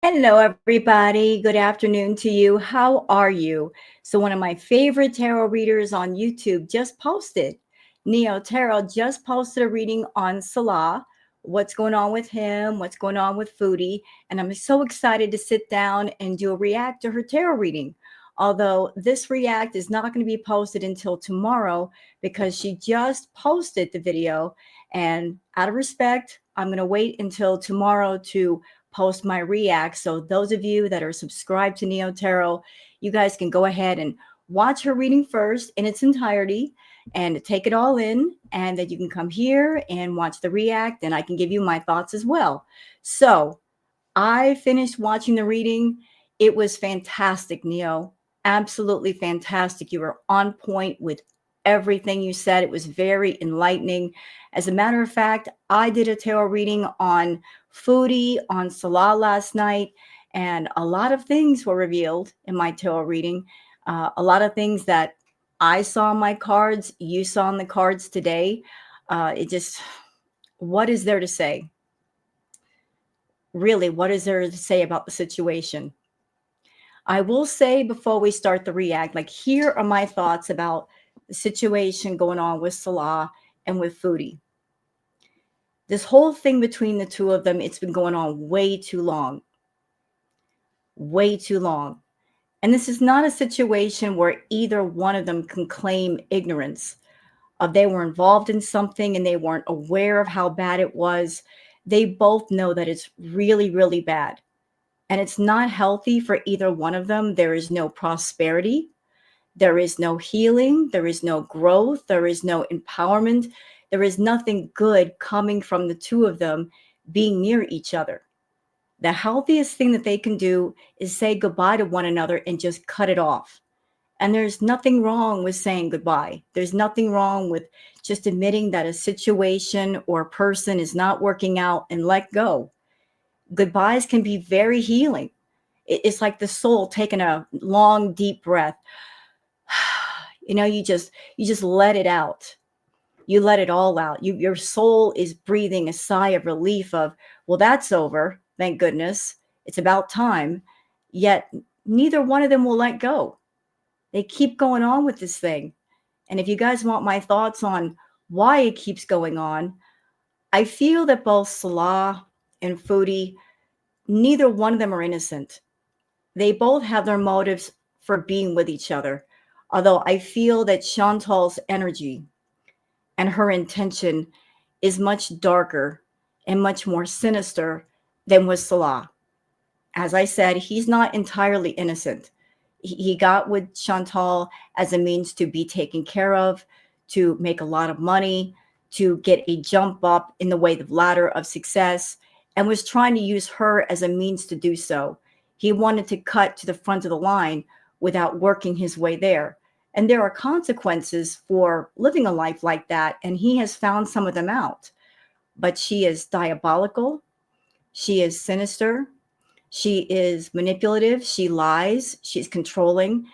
Hello, everybody. Good afternoon to you. How are you? So, one of my favorite tarot readers on YouTube just posted, Neo Tarot just posted a reading on Salah. What's going on with him? What's going on with Foodie? And I'm so excited to sit down and do a react to her tarot reading. Although this react is not going to be posted until tomorrow because she just posted the video. And out of respect, I'm going to wait until tomorrow to post my react. So those of you that are subscribed to Neo Tarot, you guys can go ahead and watch her reading first in its entirety and take it all in, and then you can come here and watch the react, and I can give you my thoughts as well. So I finished watching the reading. It was fantastic, Neo. Absolutely fantastic. You were on point with everything you said. It was very enlightening. As a matter of fact, I did a tarot reading on Foodie on Salah last night, and a lot of things were revealed in my tarot reading. A lot of things that I saw in my cards, you saw in the cards today. It just, what is there to say? Really, what is there to say about the situation? I will say before we start the react, like, here are my thoughts about the situation going on with Salah and with Foodie. This whole thing between the two of them, it's been going on way too long. Way too long. And this is not a situation where either one of them can claim ignorance of they were involved in something and they weren't aware of how bad it was. They both know that it's really, really bad. And it's not healthy for either one of them. There is no prosperity. There is no healing. There is no growth. There is no empowerment. There is nothing good coming from the two of them being near each other. The healthiest thing that they can do is say goodbye to one another and just cut it off. And there's nothing wrong with saying goodbye. There's nothing wrong with just admitting that a situation or a person is not working out and let go. Goodbyes can be very healing. It's like the soul taking a long, deep breath. You just let it out. You let it all out. Your soul is breathing a sigh of relief of, well, that's over. Thank goodness. It's about time. Yet neither one of them will let go. They keep going on with this thing. And if you guys want my thoughts on why it keeps going on, I feel that both Salah and Foodie, neither one of them are innocent. They both have their motives for being with each other. Although I feel that Chantal's energy and her intention is much darker and much more sinister than with Salah. As I said, he's not entirely innocent. He got with Chantal as a means to be taken care of, to make a lot of money, to get a jump up in the way of ladder of success, and was trying to use her as a means to do so. He wanted to cut to the front of the line without working his way there. And there are consequences for living a life like that, and he has found some of them out. But she is diabolical. She is sinister. She is manipulative. She lies. She's controlling.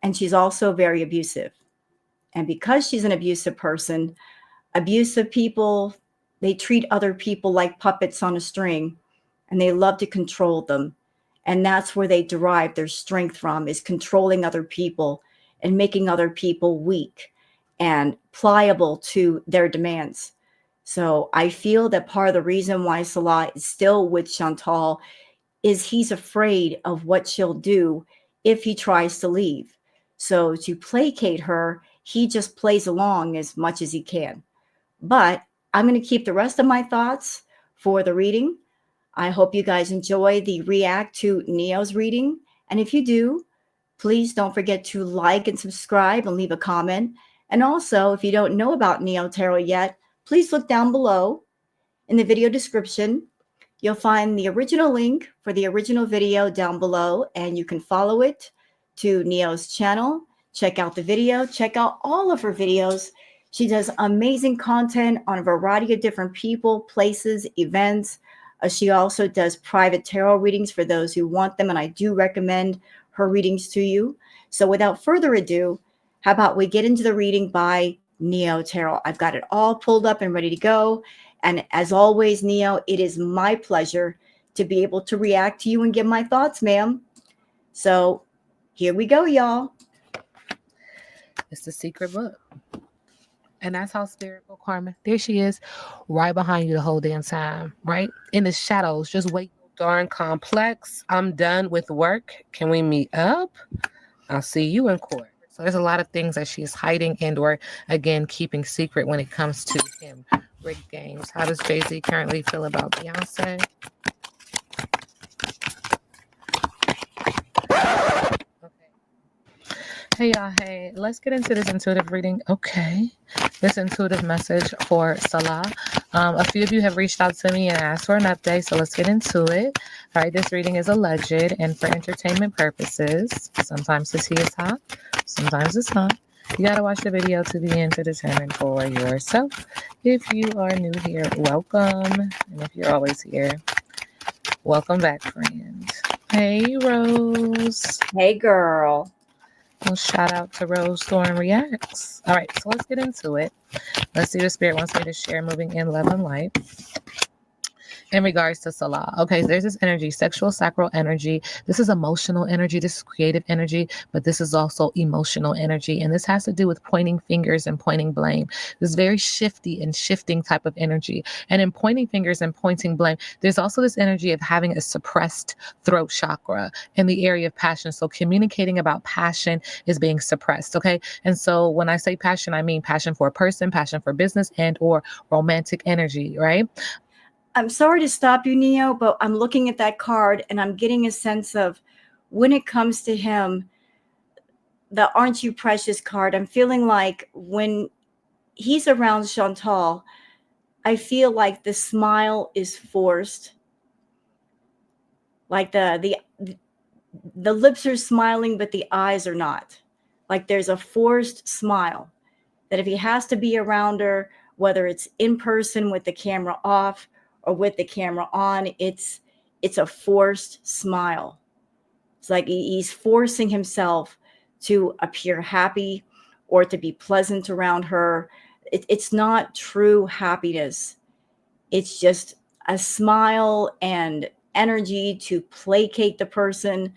And she's also very abusive. And because she's an abusive person, abusive people, they treat other people like puppets on a string, and they love to control them. And that's where they derive their strength from, is controlling other people and making other people weak and pliable to their demands. So I feel that part of the reason why Salah is still with Chantal is he's afraid of what she'll do if he tries to leave. So to placate her, he just plays along as much as he can. But I'm going to keep the rest of my thoughts for the reading. I hope you guys enjoy the react to Neo's reading. And if you do, please don't forget to like and subscribe and leave a comment. And also, if you don't know about Neo Tarot yet, please look down below in the video description. You'll find the original link for the original video down below, and you can follow it to Neo's channel. Check out the video. Check out all of her videos. She does amazing content on a variety of different people, places, events. She also does private tarot readings for those who want them, and I do recommend her readings to you. So without further ado, how about we get into the reading by Neo Tarot? I've got it all pulled up and ready to go. And as always, Neo, it is my pleasure to be able to react to you and give my thoughts, ma'am. So here we go, y'all. It's the secret book. And that's how spirit will, Carmen. There she is, right behind you the whole damn time, right? In the shadows, just wait. Darn complex. I'm done with work. Can we meet up? I'll see you in court. So there's a lot of things that she is hiding and or again keeping secret when it comes to him. Rigged games. How does Jay-Z currently feel about Beyonce? Okay. Hey y'all, hey, let's get into this intuitive reading. Okay. This intuitive message for Salah. A few of you have reached out to me and asked for an update, so let's get into it. All right, this reading is alleged and for entertainment purposes. Sometimes the tea is hot, sometimes it's not. You gotta watch the video to the end to determine for yourself. If you are new here, welcome. And if you're always here, welcome back, friend. Hey, Rose. Hey, girl. Well, shout out to Rose Thorn Reacts. All right, so let's get into it. Let's see what Spirit wants me to share moving in love and light. In regards to Salah, okay, there's this energy, sexual sacral energy. This is emotional energy. This is creative energy, but this is also emotional energy. And this has to do with pointing fingers and pointing blame. This is very shifty and shifting type of energy. And in pointing fingers and pointing blame, there's also this energy of having a suppressed throat chakra in the area of passion. So communicating about passion is being suppressed, okay? And so when I say passion, I mean passion for a person, passion for business, and or romantic energy, right? I'm sorry to stop you, Neo, but I'm looking at that card and I'm getting a sense of when it comes to him, the Aren't You Precious card. I'm feeling like when he's around Chantal, I feel like the smile is forced. Like the lips are smiling, but the eyes are not. Like there's a forced smile that if he has to be around her, whether it's in person with the camera off or with the camera on, it's a forced smile. It's like he's forcing himself to appear happy or to be pleasant around her. It's not true happiness. It's just a smile and energy to placate the person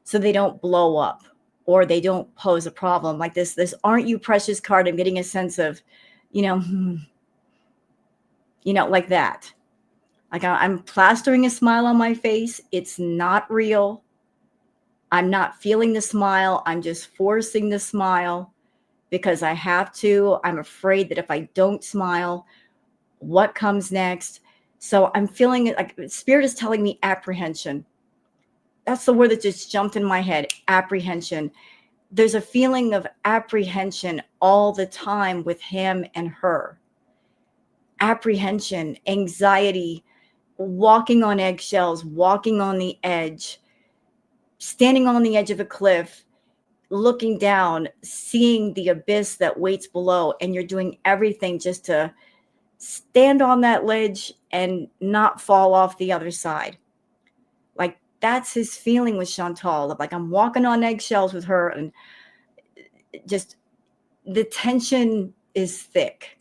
so they don't blow up or they don't pose a problem. Like this Aren't You Precious card, I'm getting a sense of, you know, like that. Like I'm plastering a smile on my face. It's not real. I'm not feeling the smile. I'm just forcing the smile because I have to. I'm afraid that if I don't smile, what comes next? So I'm feeling it like Spirit is telling me apprehension. That's the word that just jumped in my head, apprehension. There's a feeling of apprehension all the time with him and her. Apprehension, anxiety, walking on eggshells, walking on the edge, standing on the edge of a cliff, looking down, seeing the abyss that waits below, and you're doing everything just to stand on that ledge and not fall off the other side. Like that's his feeling with Chantal. Like I'm walking on eggshells with her, and just the tension is thick.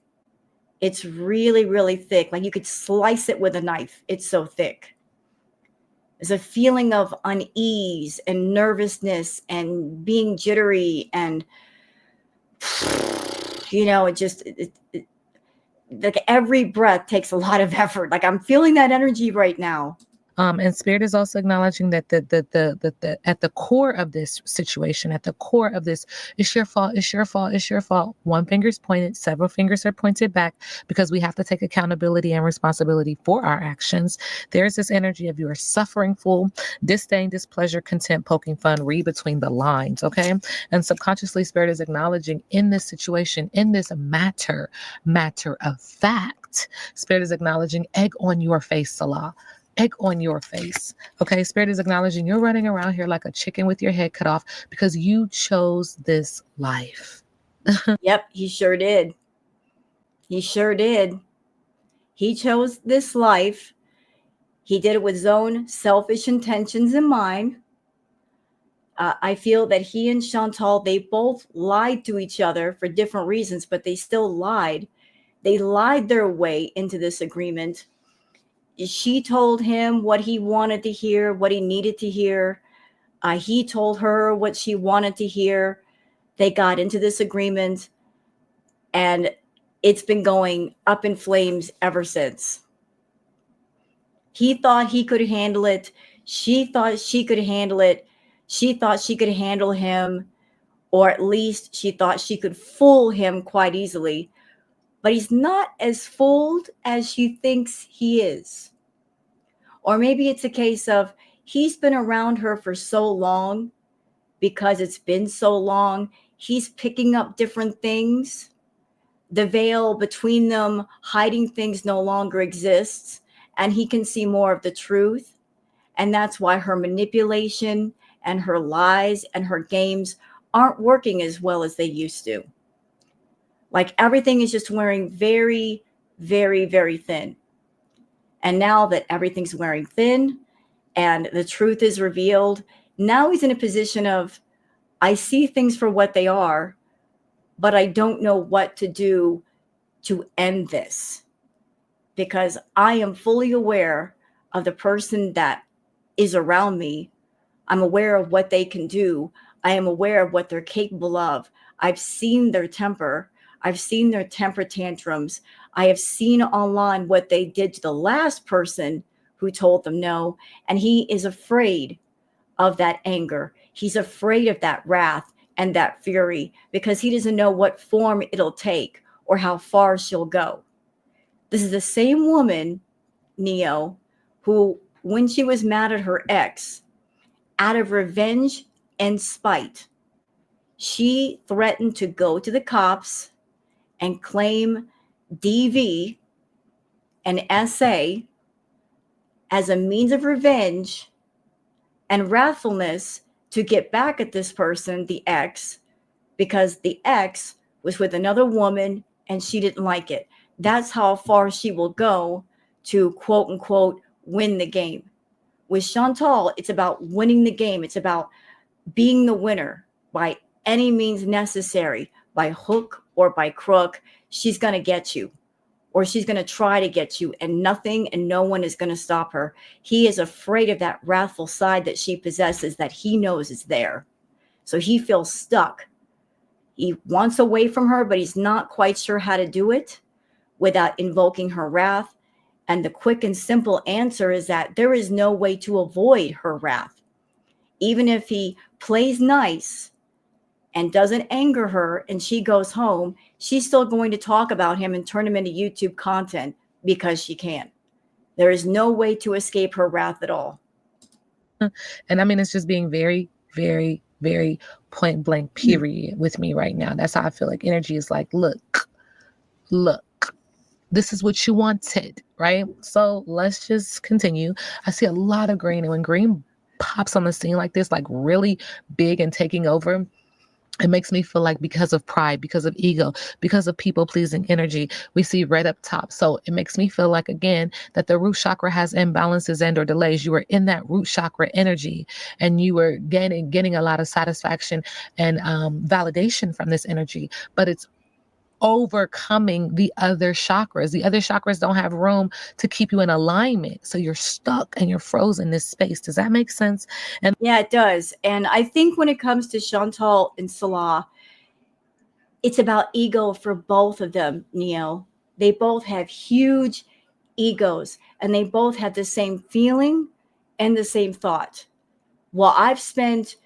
It's really, really thick. Like you could slice it with a knife. It's so thick. There's a feeling of unease and nervousness and being jittery and like every breath takes a lot of effort. Like I'm feeling that energy right now. And Spirit is also acknowledging that the at the core of this situation, at the core of this, it's your fault, it's your fault, it's your fault. One finger's pointed, several fingers are pointed back because we have to take accountability and responsibility for our actions. There's this energy of you are suffering full, disdain, displeasure, contempt, poking fun, read between the lines, okay? And subconsciously, Spirit is acknowledging in this situation, in this matter of fact, Spirit is acknowledging egg on your face, Salah. Egg on your face. Okay, Spirit is acknowledging you're running around here like a chicken with your head cut off because you chose this life. Yep, he sure did. He sure did. He chose this life. He did it with his own selfish intentions in mind. I feel that he and Chantal, they both lied to each other for different reasons, but they still lied. They lied their way into this agreement. she told him what he wanted to hear, what he needed to hear. He told her what she wanted to hear. They got into this agreement, and it's been going up in flames ever since. He thought he could handle it. She thought she could handle it. She thought she could handle him, or at least she thought she could fool him quite easily. But he's not as fooled as she thinks he is. Or maybe it's a case of he's been around her for so long, because it's been so long, he's picking up different things. The veil between them, hiding things, no longer exists, and he can see more of the truth. And that's why her manipulation and her lies and her games aren't working as well as they used to. Like everything is just wearing very, very, very thin. And now that everything's wearing thin and the truth is revealed, now he's in a position of, I see things for what they are, but I don't know what to do to end this, because I am fully aware of the person that is around me. I'm aware of what they can do. I am aware of what they're capable of. I've seen their temper. I've seen their temper tantrums. I have seen online what they did to the last person who told them no. And he is afraid of that anger. He's afraid of that wrath and that fury, because he doesn't know what form it'll take or how far she'll go. This is the same woman, Neo, who, when she was mad at her ex, out of revenge and spite, she threatened to go to the cops and claim DV and SA as a means of revenge and wrathfulness to get back at this person, the ex, because the ex was with another woman and she didn't like it. That's how far she will go to, quote unquote, win the game. With Chantal, it's about winning the game. It's about being the winner by any means necessary, by hook or by crook. She's going to get you, or she's going to try to get you, and nothing and no one is going to stop her. He is afraid of that wrathful side that she possesses, that he knows is there. So he feels stuck. He wants away from her, but he's not quite sure how to do it without invoking her wrath. And the quick and simple answer is that there is no way to avoid her wrath. Even if he plays nice and doesn't anger her and she goes home, she's still going to talk about him and turn him into YouTube content because she can. There is no way to escape her wrath at all. And I mean, it's just being very, very, very point blank, period, with me right now. That's how I feel. Like energy is like, look, this is what you wanted, right? So let's just continue. I see a lot of green, and when green pops on the scene like this, like really big and taking over, it makes me feel like because of pride, because of ego, because of people pleasing energy, we see red up top. So it makes me feel like, again, that the root chakra has imbalances and or delays. You are in that root chakra energy and you were getting a lot of satisfaction and validation from this energy, but it's overcoming the other chakras. The other chakras don't have room to keep you in alignment. So you're stuck and you're frozen in this space. Does that make sense? And yeah, it does. And I think when it comes to Chantal and Salah, it's about ego for both of them, Neo. They both have huge egos and they both have the same feeling and the same thought. Well, I've spent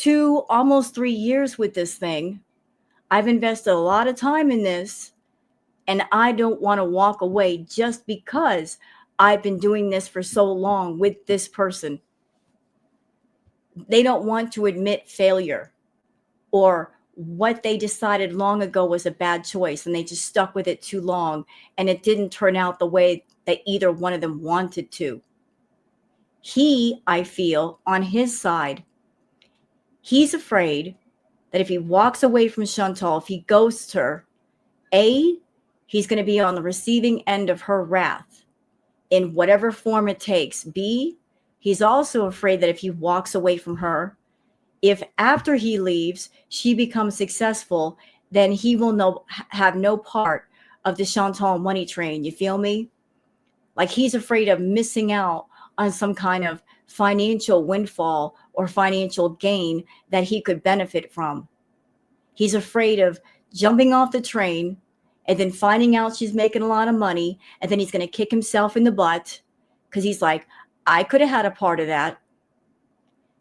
almost 3 years with this thing. I've invested a lot of time in this, and I don't want to walk away just because I've been doing this for so long with this person. They don't want to admit failure or what they decided long ago was a bad choice, and they just stuck with it too long, and it didn't turn out the way that either one of them wanted to. He, I feel, on his side, he's afraid that if he walks away from Chantal, if he ghosts her, he's going to be on the receiving end of her wrath in whatever form it takes. B, he's also afraid that if he walks away from her, if after he leaves, she becomes successful, then he will have no part of the Chantal money train. You feel me? Like he's afraid of missing out on some kind of financial windfall or financial gain that he could benefit from. He's afraid of jumping off the train and then finding out she's making a lot of money, and then he's going to kick himself in the butt because he's like, I could have had a part of that.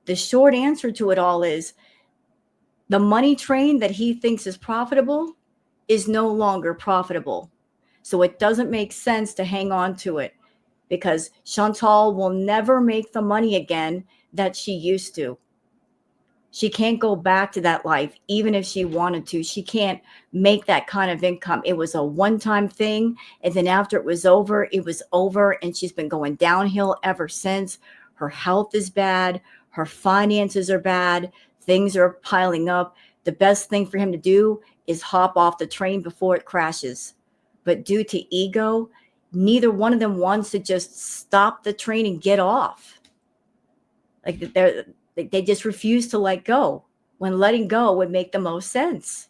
The short answer to it all is the money train that he thinks is profitable is no longer profitable. So it doesn't make sense to hang on to it, because Chantal will never make the money again that she used to. She can't go back to that life, even if she wanted to. She can't make that kind of income. It was a one-time thing, and then after it was over, and she's been going downhill ever since. Her health is bad. Her finances are bad. Things are piling up. The best thing for him to do is hop off the train before it crashes. But due to ego, neither one of them wants to just stop the train and get off. Like they just refuse to let go, when letting go would make the most sense.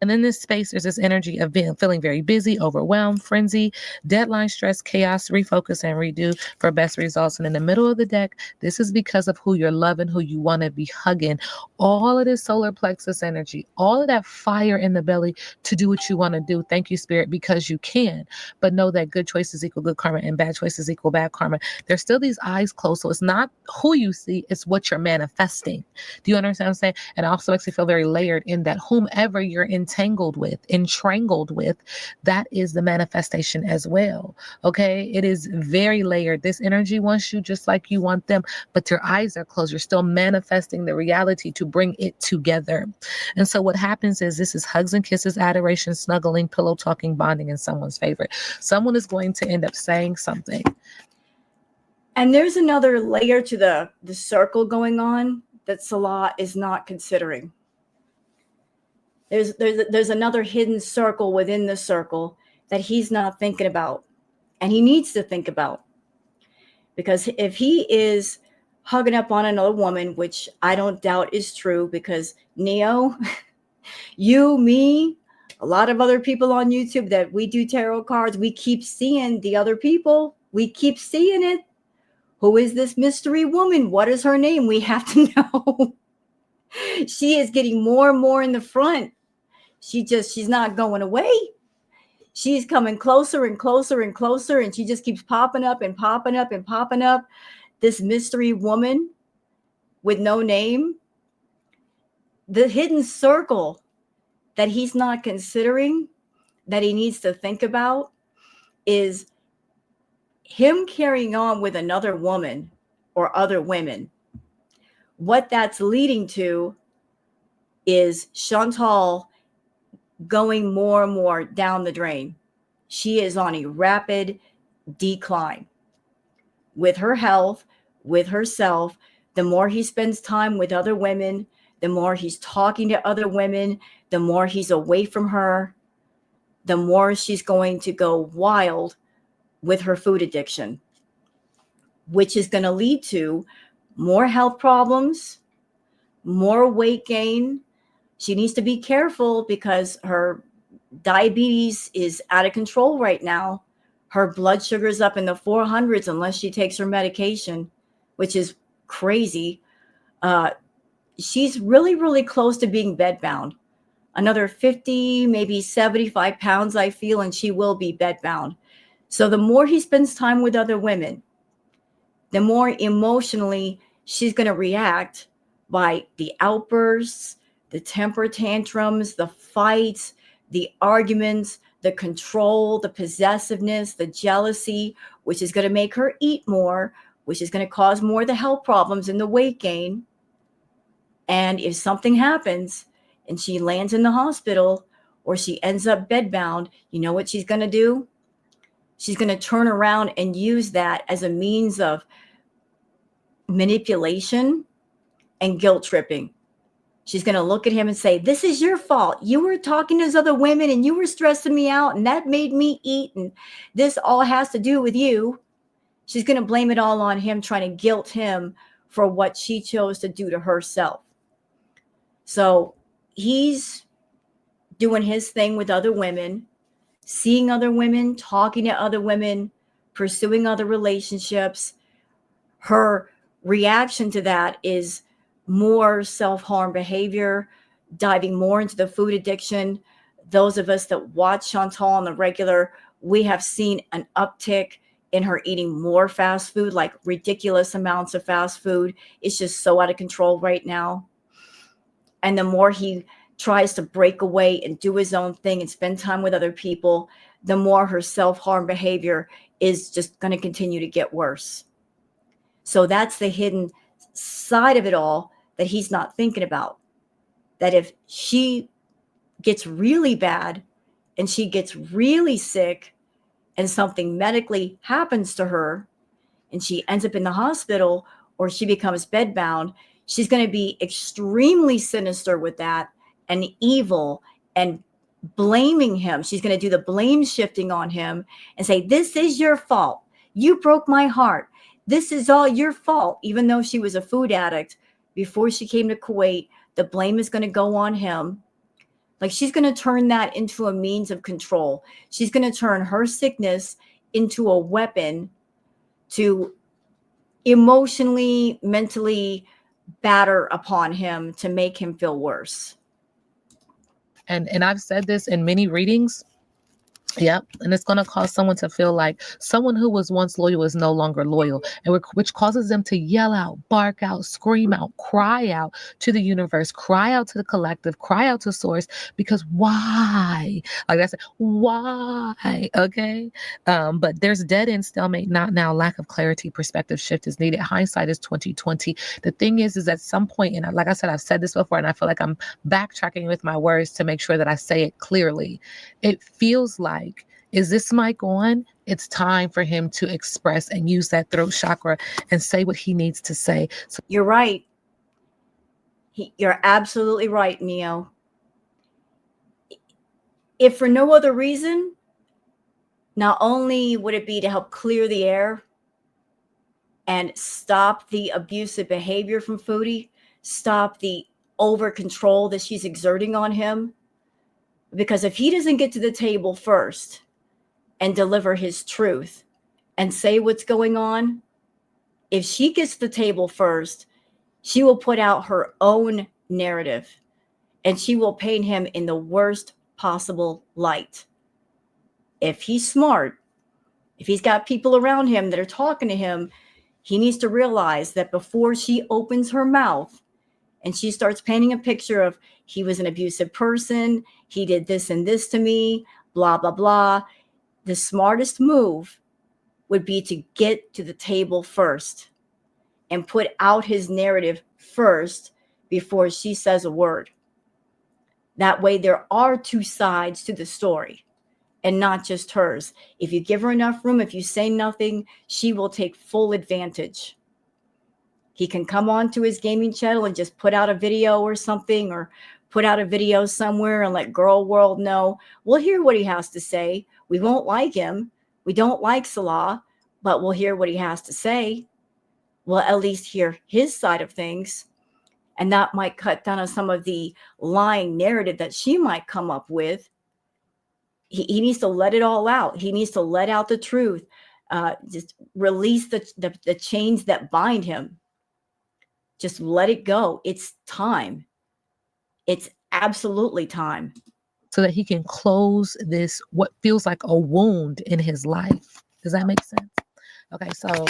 And in this space, there's this energy of feeling very busy, overwhelmed, frenzy, deadline, stress, chaos, refocus, and redo for best results. And in the middle of the deck, this is because of who you're loving, who you want to be hugging. All of this solar plexus energy, all of that fire in the belly to do what you want to do. Thank you, Spirit, because you can. But know that good choices equal good karma and bad choices equal bad karma. There's still these eyes closed. So it's not who you see, it's what you're manifesting. Do you understand what I'm saying? And it also makes me feel very layered in that whomever you're entrangled with, that is the manifestation as well. Okay. It is very layered. This energy wants you just like you want them, but your eyes are closed. You're still manifesting the reality to bring it together. And so what happens is this is hugs and kisses, adoration, snuggling, pillow talking, bonding in someone's favorite. Someone is going to end up saying something. And there's another layer to the circle going on that Salah is not considering. There's another hidden circle within the circle that he's not thinking about, and he needs to think about. Because if he is hugging up on another woman, which I don't doubt is true, because Neo, you, me, a lot of other people on YouTube that we do tarot cards, we keep seeing the other people. We keep seeing it. Who is this mystery woman? What is her name? We have to know. She is getting more and more in the front. She's not going away. She's coming closer and closer and closer, and she just keeps popping up and popping up and popping up. This mystery woman with no name. The hidden circle that he's not considering, that he needs to think about, is him carrying on with another woman or other women. What that's leading to is Chantal going more and more down the drain. She is on a rapid decline with her health, with herself. The more he spends time with other women, the more he's talking to other women, the more he's away from her, the more she's going to go wild with her food addiction, which is going to lead to more health problems, more weight gain. She needs to be careful because her diabetes is out of control right now. Her blood sugar is up in the 400s unless she takes her medication, which is crazy. She's really, really close to being bedbound. Another 50, maybe 75 pounds, I feel, and she will be bedbound. So the more he spends time with other women, the more emotionally she's going to react by the outbursts, the temper tantrums, the fights, the arguments, the control, the possessiveness, the jealousy, which is going to make her eat more, which is going to cause more of the health problems and the weight gain. And if something happens and she lands in the hospital or she ends up bedbound, you know what she's going to do? She's going to turn around and use that as a means of manipulation and guilt tripping. She's going to look at him and say, this is your fault. You were talking to those other women and you were stressing me out and that made me eat. And this all has to do with you. She's going to blame it all on him, trying to guilt him for what she chose to do to herself. So he's doing his thing with other women, seeing other women, talking to other women, pursuing other relationships. Her reaction to that is more self-harm behavior, diving more into the food addiction. Those of us that watch Chantal on the regular, we have seen an uptick in her eating more fast food, like ridiculous amounts of fast food. It's just so out of control right now. And the more he tries to break away and do his own thing and spend time with other people, the more her self-harm behavior is just going to continue to get worse. So that's the hidden side of it all that he's not thinking about. That if she gets really bad and she gets really sick and something medically happens to her and she ends up in the hospital or she becomes bedbound, she's going to be extremely sinister with that and evil and blaming him. She's going to do the blame shifting on him and say, this is your fault. You broke my heart. This is all your fault. Even though she was a food addict before she came to Kuwait, the blame is going to go on him. Like, she's going to turn that into a means of control. She's going to turn her sickness into a weapon to emotionally, mentally batter upon him to make him feel worse. And I've said this in many readings. Yep. And it's going to cause someone to feel like someone who was once loyal is no longer loyal, and which causes them to yell out, bark out, scream out, cry out to the universe, cry out to the collective, cry out to source, because why? Like I said, why? Okay. But there's dead end stalemate, not now. Lack of clarity, perspective shift is needed. Hindsight is 2020. The thing is at some point, and like I said, I've said this before, and I feel like I'm backtracking with my words to make sure that I say it clearly. It feels like, is this mic on? It's time for him to express and use that throat chakra and say what he needs to say. So you're right. You're absolutely right, Neo. If for no other reason, not only would it be to help clear the air and stop the abusive behavior from Foodie, stop the over control that she's exerting on him, because if he doesn't get to the table first and deliver his truth and say what's going on, if she gets to the table first, she will put out her own narrative and she will paint him in the worst possible light. If he's smart, if he's got people around him that are talking to him, he needs to realize that before she opens her mouth and she starts painting a picture of, he was an abusive person, he did this and this to me, blah, blah, blah, the smartest move would be to get to the table first and put out his narrative first before she says a word. That way there are two sides to the story and not just hers. If you give her enough room, if you say nothing, she will take full advantage. He can come on to his gaming channel and just put out a video or something, or put out a video somewhere and let Girl World know. We'll hear what he has to say. We won't like him. We don't like Salah, but we'll hear what he has to say. We'll at least hear his side of things. And that might cut down on some of the lying narrative that she might come up with. He needs to let it all out. He needs to let out the truth. Just release the chains that bind him. Just let it go. It's time. It's absolutely time. So that he can close this, what feels like a wound in his life. Does that make sense? Okay, so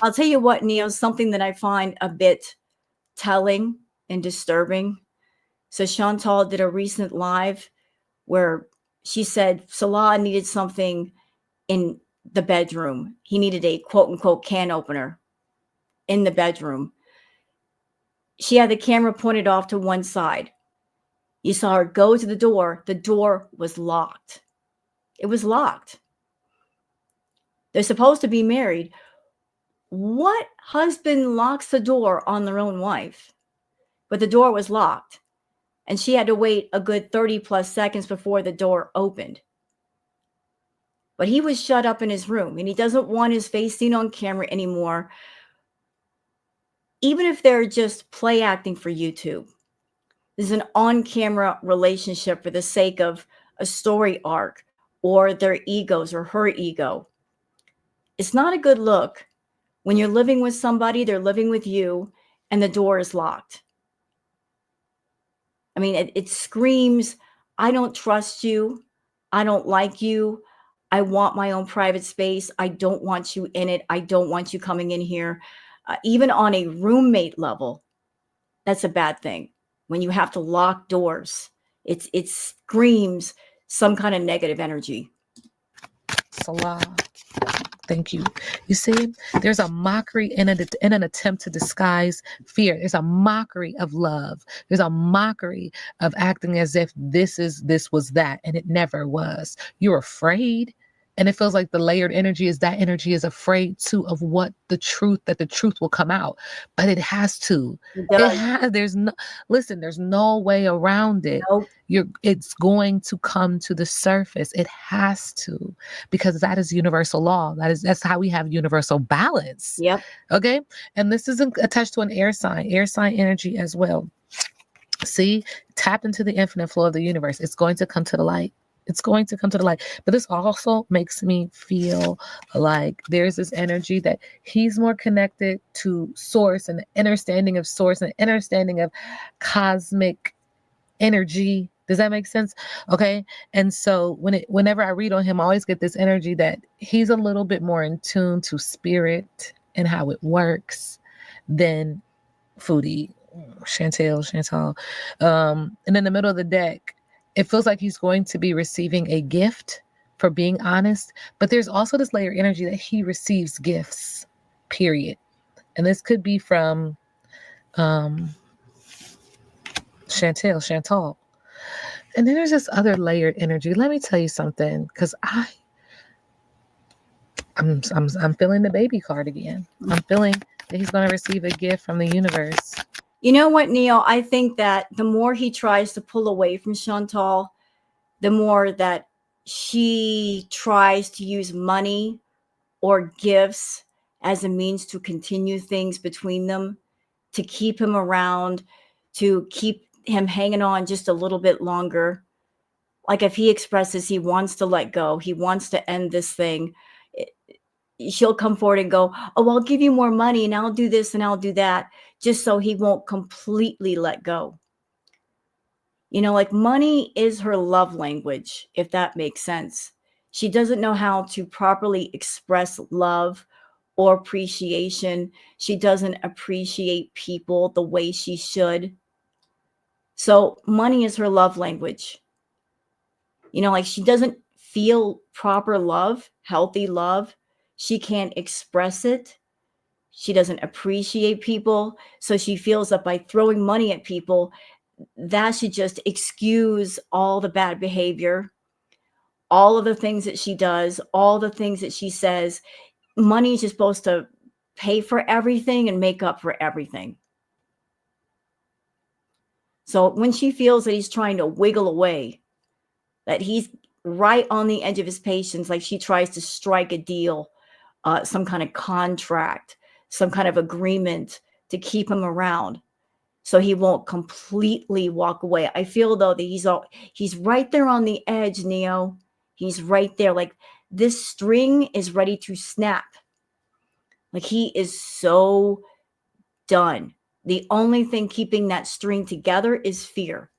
I'll tell you what, Neo, something that I find a bit telling and disturbing. So Chantal did a recent live where she said Salah needed something in the bedroom. He needed a quote unquote can opener in the bedroom. She had the camera pointed off to one side. You saw her go to the door. The door was locked. It was locked. They're supposed to be married. What husband locks the door on their own wife? But the door was locked, and she had to wait a good 30 plus seconds before the door opened. But he was shut up in his room, and he doesn't want his face seen on camera anymore. Even if they're just play acting for YouTube, this is an on-camera relationship for the sake of a story arc or their egos or her ego. It's not a good look when you're living with somebody, they're living with you, and the door is locked. I mean, it screams, I don't trust you. I don't like you. I want my own private space. I don't want you in it. I don't want you coming in here. Even on a roommate level, that's a bad thing. When you have to lock doors, it screams some kind of negative energy. Salah. Thank you. You see, there's a mockery in an attempt to disguise fear. There's a mockery of love. There's a mockery of acting as if this was that, and it never was. You're afraid. And it feels like the layered energy is that energy is afraid too of what the truth will come out. But it has to. It does. There's no way around it. Nope. It's going to come to the surface. It has to, because that is universal law. That's how we have universal balance. Yep. Okay. And this isn't attached to an air sign energy as well. See, tap into the infinite flow of the universe. It's going to come to the light. It's going to come to the light. But this also makes me feel like there's this energy that he's more connected to source and the understanding of source and understanding of cosmic energy. Does that make sense? Okay. And so whenever I read on him, I always get this energy that he's a little bit more in tune to spirit and how it works than Foodie, Chantal. And in the middle of the deck, it feels like he's going to be receiving a gift for being honest, but there's also this layer of energy that he receives gifts, period. And this could be from Chantal. And then there's this other layered energy. Let me tell you something, because I'm feeling the baby card again. I'm feeling that he's going to receive a gift from the universe. You know what, Neil? I think that the more he tries to pull away from Chantal, the more that she tries to use money or gifts as a means to continue things between them, to keep him around, to keep him hanging on just a little bit longer. Like if he expresses he wants to let go, he wants to end this thing, she'll come forward and go, oh, I'll give you more money and I'll do this and I'll do that, just so he won't completely let go. You know, like money is her love language, if that makes sense. She doesn't know how to properly express love or appreciation. She doesn't appreciate people the way she should. So money is her love language. You know, like she doesn't feel proper love, healthy love. She can't express it. She doesn't appreciate people. So she feels that by throwing money at people, that should just excuse all the bad behavior, all of the things that she does, all the things that she says. Money is just supposed to pay for everything and make up for everything. So when she feels that he's trying to wiggle away, that he's right on the edge of his patience, like she tries to strike a deal, some kind of contract, some kind of agreement to keep him around so he won't completely walk away. I feel though that he's right there on the edge, Neo. He's right there. Like this string is ready to snap. Like he is so done. The only thing keeping that string together is fear.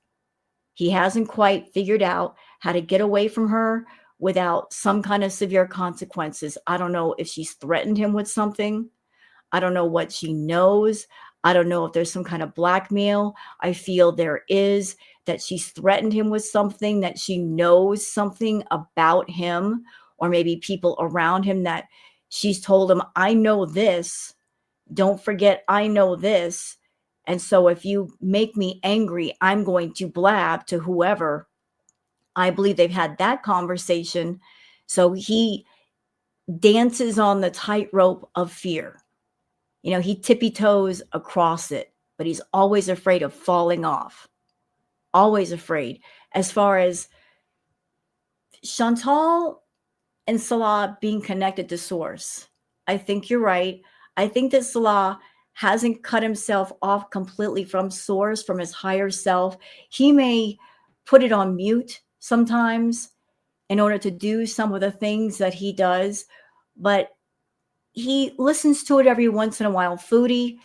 He hasn't quite figured out how to get away from her without some kind of severe consequences. I don't know if she's threatened him with something. I don't know what she knows. I don't know if there's some kind of blackmail. I feel there is, that she's threatened him with something, that she knows something about him, or maybe people around him, that she's told him, I know this. Don't forget, I know this. And so if you make me angry, I'm going to blab to whoever. I believe they've had that conversation. So he dances on the tightrope of fear. You know, he tippy toes across it, but he's always afraid of falling off. Always afraid. As far as Chantal and Salah being connected to source, I think you're right. I think that Salah hasn't cut himself off completely from source, from his higher self. He may put it on mute sometimes in order to do some of the things that he does, but he listens to it every once in a while. Foodie,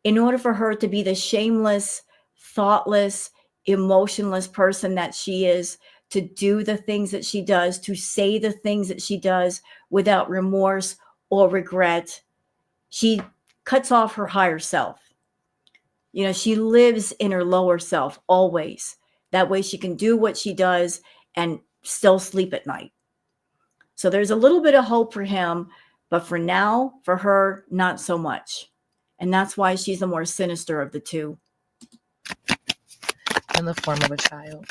in order for her to be the shameless, thoughtless, emotionless person that she is, to do the things that she does, to say the things that she does without remorse or regret, she cuts off her higher self. She lives in her lower self always. That way she can do what she does and still sleep at night. So there's a little bit of hope for him, but for now, for her, not so much. And that's why she's the more sinister of the two. In the form of a child.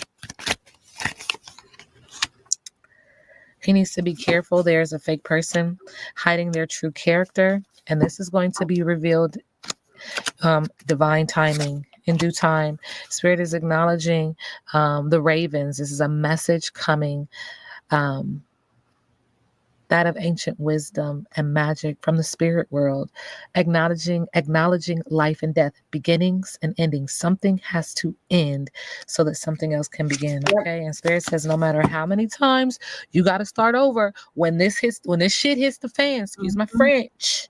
He needs to be careful. There's a fake person hiding their true character, and this is going to be revealed divine timing, in due time. Spirit is acknowledging the ravens. This is a message coming, that of ancient wisdom and magic from the spirit world, acknowledging life and death, beginnings and endings. Something has to end so that something else can begin. Okay. And Spirit says, no matter how many times you got to start over, when this shit hits the fan, excuse my French,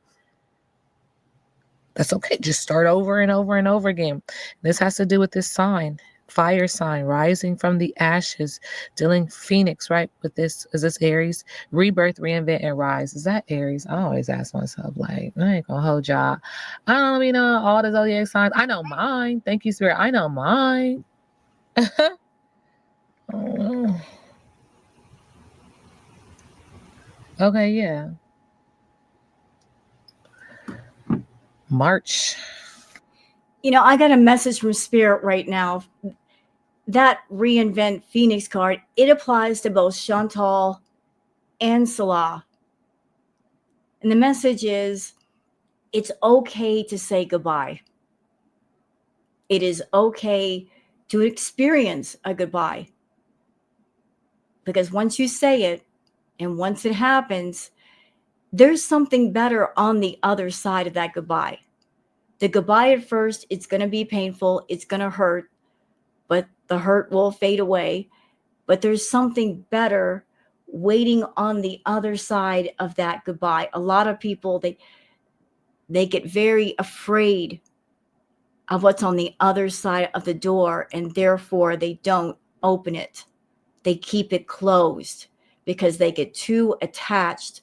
that's okay. Just start over and over and over again. This has to do with this sign. Fire sign, rising from the ashes, dealing Phoenix, right? With this, is this Aries? Rebirth, reinvent, and rise. Is that Aries? I always ask myself, like, I ain't gonna hold y'all. I don't mean all the zodiac signs. I know mine. Thank you, Spirit. I know mine. Okay, yeah. March. I got a message from Spirit right now. That reinvent Phoenix card, it applies to both Chantal and Salah. And the message is, it's okay to say goodbye. It is okay to experience a goodbye. Because once you say it, and once it happens, there's something better on the other side of that goodbye. The goodbye at first, it's going to be painful. It's going to hurt, but the hurt will fade away. But there's something better waiting on the other side of that goodbye. A lot of people, they get very afraid of what's on the other side of the door, and therefore they don't open it. They keep it closed because they get too attached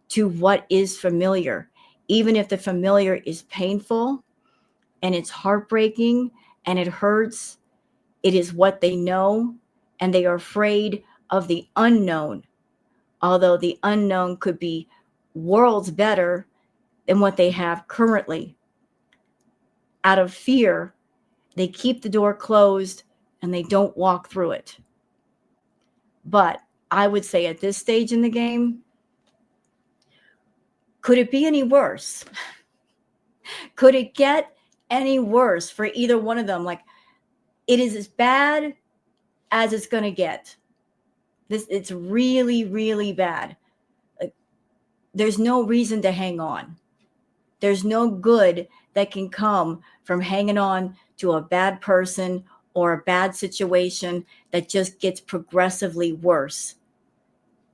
to what is familiar. Even if the familiar is painful and it's heartbreaking and it hurts, it is what they know, and they are afraid of the unknown. Although the unknown could be worlds better than what they have currently. Out of fear, they keep the door closed and they don't walk through it. But I would say at this stage in the game, could it be any worse? Could it get any worse for either one of them? Like, it is as bad as it's going to get. It's really, really bad. Like, there's no reason to hang on. There's no good that can come from hanging on to a bad person or a bad situation that just gets progressively worse.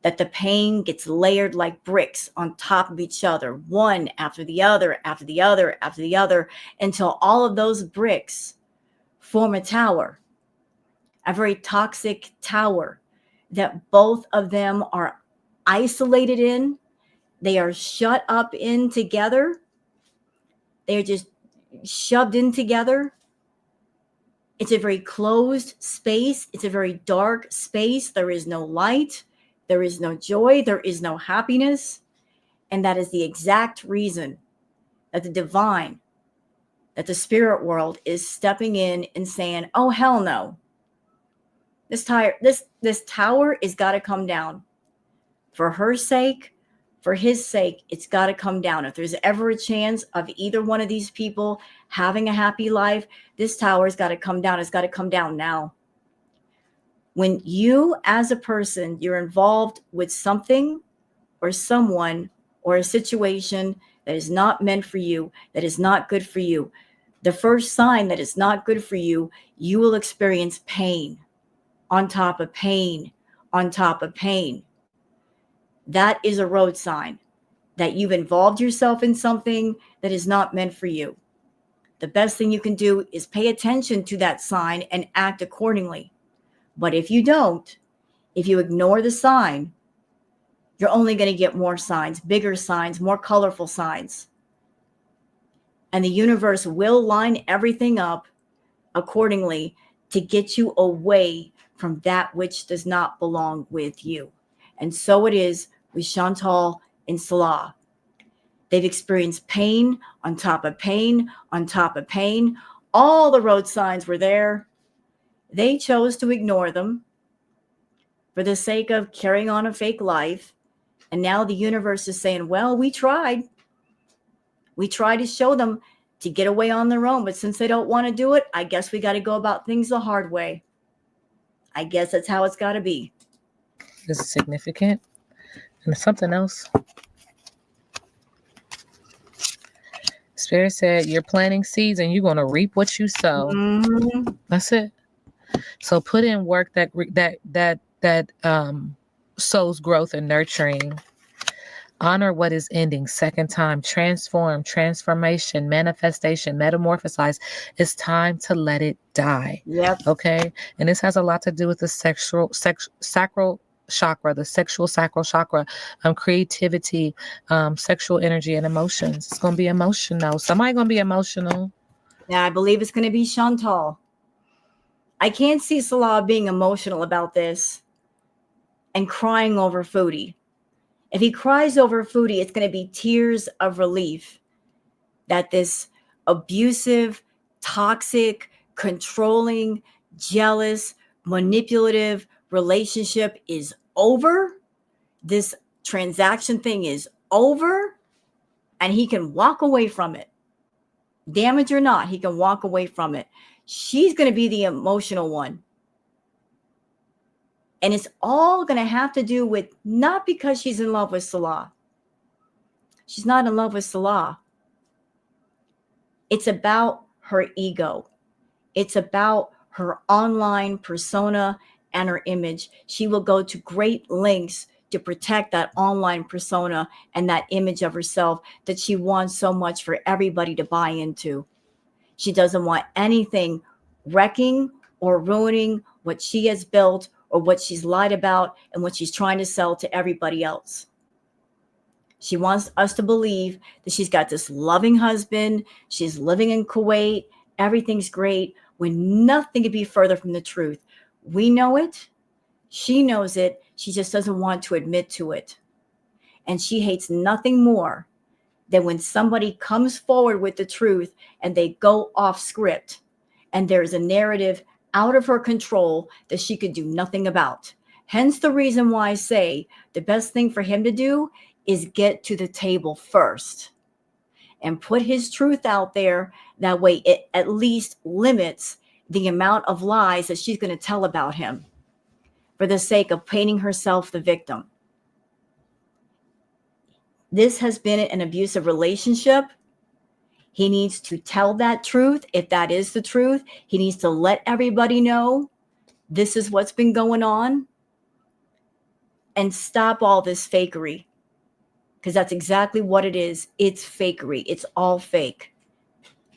That the pain gets layered like bricks on top of each other, one after the other, after the other, after the other, until all of those bricks form a tower, a very toxic tower that both of them are isolated in. They are shut up in together. They're just shoved in together. It's a very closed space. It's a very dark space. There is no light. There is no joy. There is no happiness. And that is the exact reason that the divine, that the spirit world is stepping in and saying, oh, hell no. This tower is got to come down. For her sake, for his sake, it's got to come down. If there's ever a chance of either one of these people having a happy life, this tower's got to come down. It's got to come down now. When you, as a person, you're involved with something or someone or a situation that is not meant for you, that is not good for you, the first sign that it's not good for you, you will experience pain on top of pain on top of pain. That is a road sign. that you've involved yourself in something that is not meant for you. The best thing you can do is pay attention to that sign and act accordingly. But if you don't, if you ignore the sign, you're only going to get more signs, bigger signs, more colorful signs. And the universe will line everything up accordingly to get you away from that which does not belong with you. And so it is with Chantal and Salah. They've experienced pain on top of pain on top of pain. All the road signs were there. They chose to ignore them for the sake of carrying on a fake life. And now the universe is saying, well, we tried. We tried to show them to get away on their own. But since they don't want to do it, I guess we got to go about things the hard way. I guess that's how it's got to be. This is significant. And something else. Spirit said, you're planting seeds and you're going to reap what you sow. Mm-hmm. That's it. So put in work that sows growth and nurturing. Honor what is ending. Second time. Transform, transformation, manifestation, metamorphosize. It's time to let it die. Yep. Okay. And this has a lot to do with the sacral chakra, the sexual sacral chakra, creativity, sexual energy and emotions. It's going to be emotional. Somebody going to be emotional. Yeah, I believe it's going to be Chantal. I can't see Salah being emotional about this and crying over Foodie. If he cries over Foodie, it's going to be tears of relief that this abusive, toxic, controlling, jealous, manipulative relationship is over. This transaction thing is over, and he can walk away from it. Damage or not, he can walk away from it. She's going to be the emotional one. And it's all going to have to do with not because she's in love with Salah. She's not in love with Salah. It's about her ego. It's about her online persona and her image. She will go to great lengths to protect that online persona and that image of herself that she wants so much for everybody to buy into. She doesn't want anything wrecking or ruining what she has built or what she's lied about and what she's trying to sell to everybody else. She wants us to believe that she's got this loving husband. She's living in Kuwait. Everything's great, when nothing could be further from the truth. We know it. She knows it. She just doesn't want to admit to it. And she hates nothing more than when somebody comes forward with the truth and they go off script and there's a narrative out of her control that she could do nothing about. Hence the reason why I say the best thing for him to do is get to the table first and put his truth out there. That way it at least limits the amount of lies that she's going to tell about him for the sake of painting herself the victim. This has been an abusive relationship. He needs to tell that truth. If that is the truth, he needs to let everybody know this is what's been going on and stop all this fakery, because that's exactly what it is. It's fakery. It's all fake.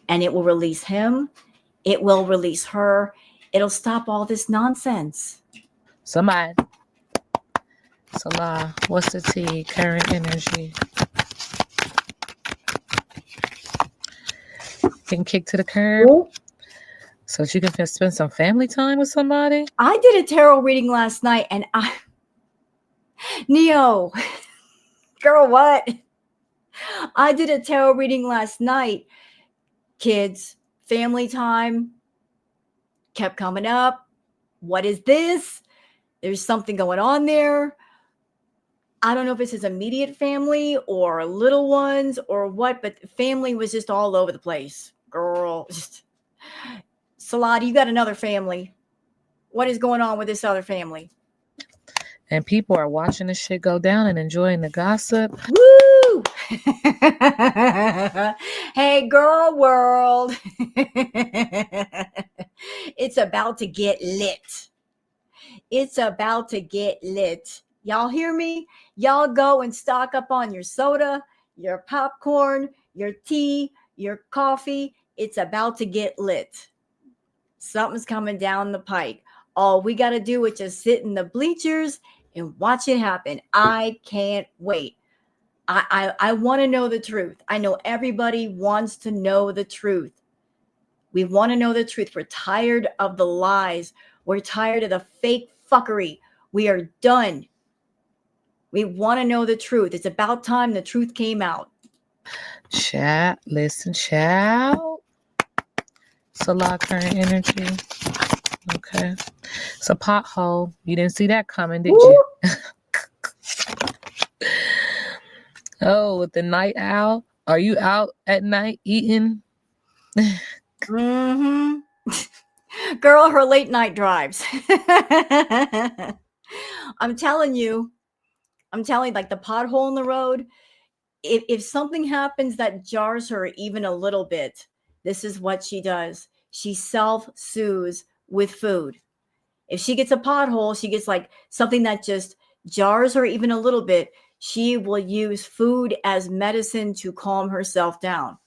And it will release him. It will release her. It'll stop all this nonsense. Somebody. Salah, what's the tea? Current energy. Getting kicked to the curb. Ooh. So that you can spend some family time with somebody? I did a tarot reading last night and Neo, girl, what? I did a tarot reading last night. Kids, family time kept coming up. What is this? There's something going on there. I don't know if it's his immediate family or little ones or what, but family was just all over the place. Girl, just Salah, you got another family. What is going on with this other family? And people are watching this shit go down and enjoying the gossip. Woo! Hey, girl world. It's about to get lit. It's about to get lit. Y'all hear me? Y'all go and stock up on your soda, your popcorn, your tea, your coffee. It's about to get lit. Something's coming down the pike. All we got to do is just sit in the bleachers and watch it happen. I can't wait. I want to know the truth. I know everybody wants to know the truth. We want to know the truth. We're tired of the lies. We're tired of the fake fuckery. We are done. We want to know the truth. It's about time the truth came out. Chat, listen, child. Salah current energy. Okay. It's a pothole. You didn't see that coming, did you? Oh, with the night owl. Are you out at night eating? Mm-hmm. Girl, her late night drives. I'm telling you, like the pothole in the road, if something happens that jars her even a little bit, this is what she does. She self-soothes with food. If she gets a pothole, she gets like something that just jars her even a little bit, she will use food as medicine to calm herself down.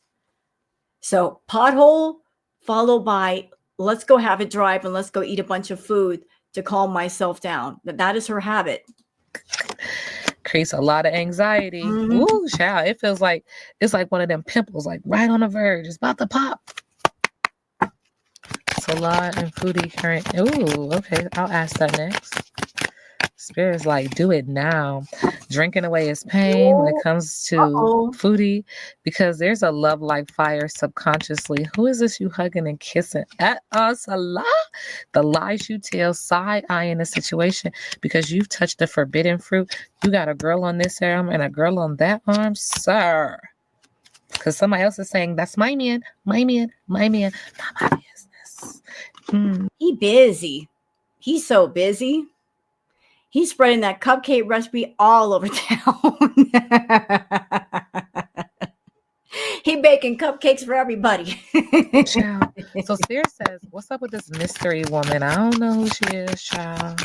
So pothole followed by let's go have a drive and let's go eat a bunch of food to calm myself down. That is her habit. Creates a lot of anxiety. Mhm. Ooh, child. It feels like it's like one of them pimples, like right on the verge. It's about to pop. Salah and Foodie current. Ooh, okay. I'll ask that next. Spirit's like, do it now. Drinking away his pain when it comes to Foodie, because there's a love like fire subconsciously. Who is this you hugging and kissing at us? Salah? The lies you tell, side eyeing the situation because you've touched the forbidden fruit. You got a girl on this arm and a girl on that arm, sir. Because somebody else is saying, that's my man, my man, my man, not my business. He busy. He's so busy. He's spreading that cupcake recipe all over town. He baking cupcakes for everybody. Child. So Spirit says, what's up with this mystery woman? I don't know who she is, child.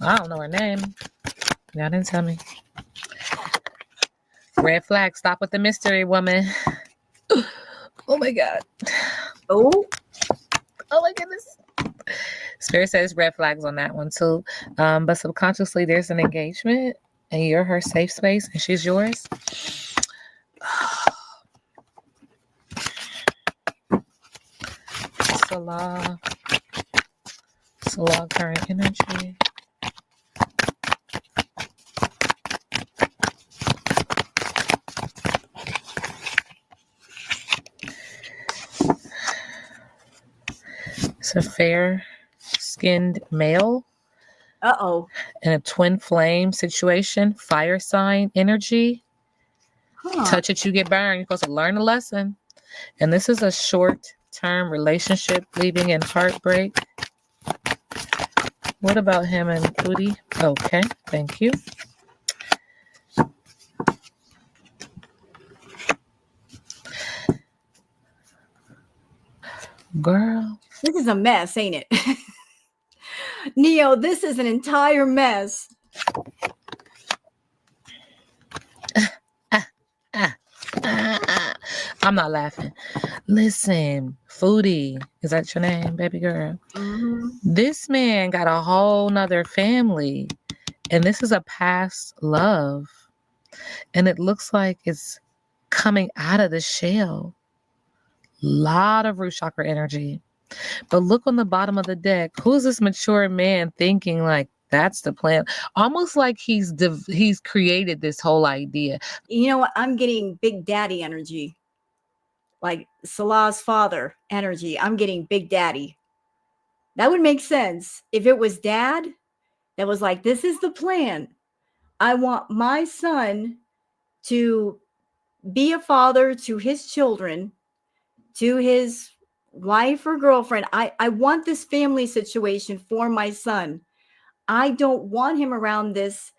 I don't know her name. Y'all didn't tell me. Red flag, stop with the mystery woman. Oh my God. Oh my goodness. Spirit says red flags on that one too. But subconsciously there's an engagement and you're her safe space and she's yours. Salah current energy. It's a fair-skinned male. Uh-oh. In a twin flame situation, fire sign energy. Touch it, you get burned. You're supposed to learn a lesson. And this is a short-term relationship leaving in heartbreak. What about him and Foodie? Okay, thank you. Girl. This is a mess, ain't it? Neo, this is an entire mess. I'm not laughing. Listen, Foodie, is that your name, baby girl? Mm-hmm. This man got a whole nother family, and this is a past love, and it looks like it's coming out of the shell. Lot of root chakra energy. But look on the bottom of the deck. Who's this mature man thinking like that's the plan? Almost like he's created this whole idea. You know what? I'm getting Big Daddy energy. Like Salah's father energy. I'm getting Big Daddy. That would make sense if it was Dad that was like, this is the plan. I want my son to be a father to his children, to his wife or girlfriend. I want this family situation for my son. I don't want him around this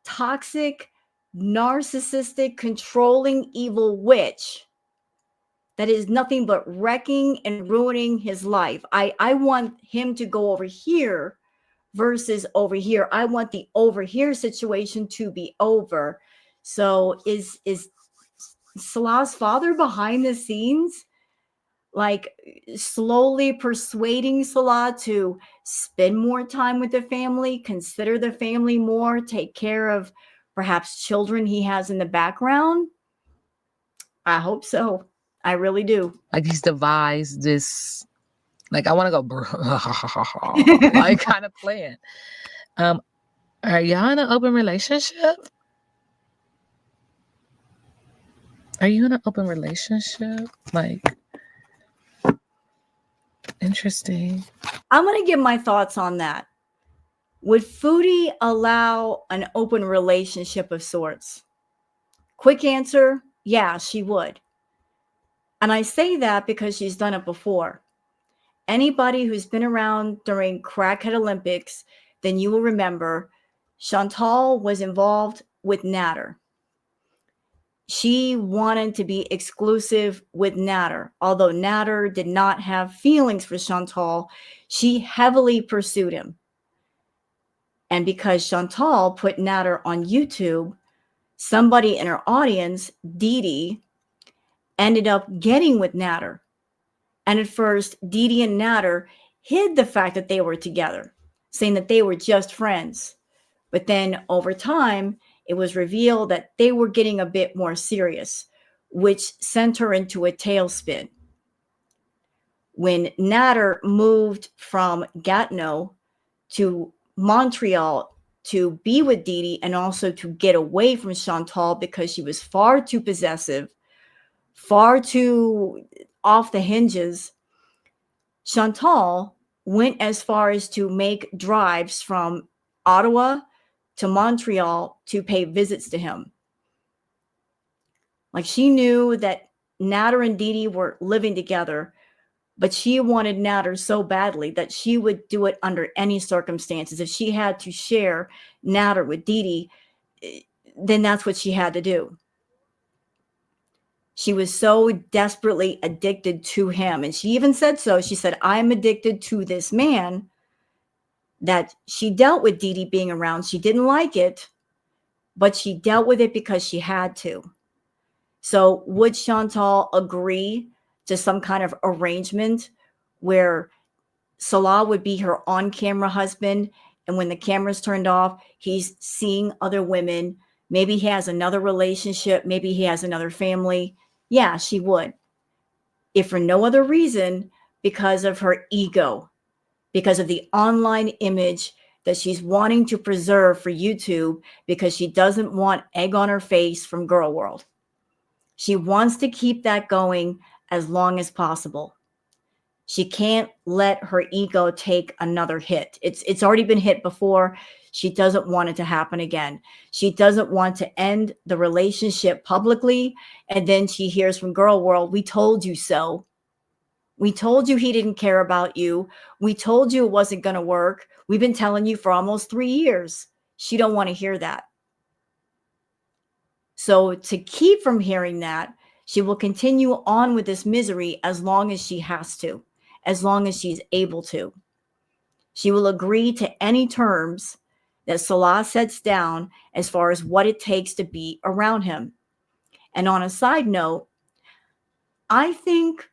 toxic, narcissistic, controlling, evil witch that is nothing but wrecking and ruining his life. I want him to go over here versus over here. I want the over here situation to be over. So is Salah's father behind the scenes, like slowly persuading Salah to spend more time with the family, consider the family more, take care of perhaps children he has in the background? I hope so. I really do. Like he's devised this, like I want to go like kind of plan. Are y'all in an open relationship? Are you in an open relationship? Like, interesting. I'm going to give my thoughts on that. Would Foodie allow an open relationship of sorts? Quick answer, yeah, she would. And I say that because she's done it before. Anybody who's been around during Crackhead Olympics, then you will remember Chantal was involved with Natter. She wanted to be exclusive with Natter. Although Natter did not have feelings for Chantal, she heavily pursued him. And because Chantal put Natter on YouTube, somebody in her audience, Dee Dee, ended up getting with Natter. And at first, Dee Dee and Natter hid the fact that they were together, saying that they were just friends. But then over time, it was revealed that they were getting a bit more serious, which sent her into a tailspin. When Natter moved from Gatineau to Montreal to be with Dee Dee and also to get away from Chantal because she was far too possessive, far too off the hinges, Chantal went as far as to make drives from Ottawa to Montreal to pay visits to him. Like she knew that Natter and Dee Dee were living together, but she wanted Natter so badly that she would do it under any circumstances. If she had to share Natter with Dee Dee, then that's what she had to do. She was so desperately addicted to him. And she even said so. She said, I'm addicted to this man, that she dealt with Dee Dee being around. She didn't like it, but she dealt with it because she had to. So would Chantal agree to some kind of arrangement where Salah would be her on-camera husband, and when the camera's turned off, he's seeing other women? Maybe he has another relationship. Maybe he has another family. Yeah, she would. If for no other reason, because of her ego, because of the online image that she's wanting to preserve for YouTube, because she doesn't want egg on her face from Girl World. She wants to keep that going as long as possible. She can't let her ego take another hit. It's already been hit before. She doesn't want it to happen again. She doesn't want to end the relationship publicly, and then she hears from Girl World, we told you so. We told you he didn't care about you. We told you it wasn't going to work. We've been telling you for almost 3 years. She don't want to hear that. So to keep from hearing that, she will continue on with this misery as long as she has to, as long as she's able to. She will agree to any terms that Salah sets down as far as what it takes to be around him. And on a side note, I think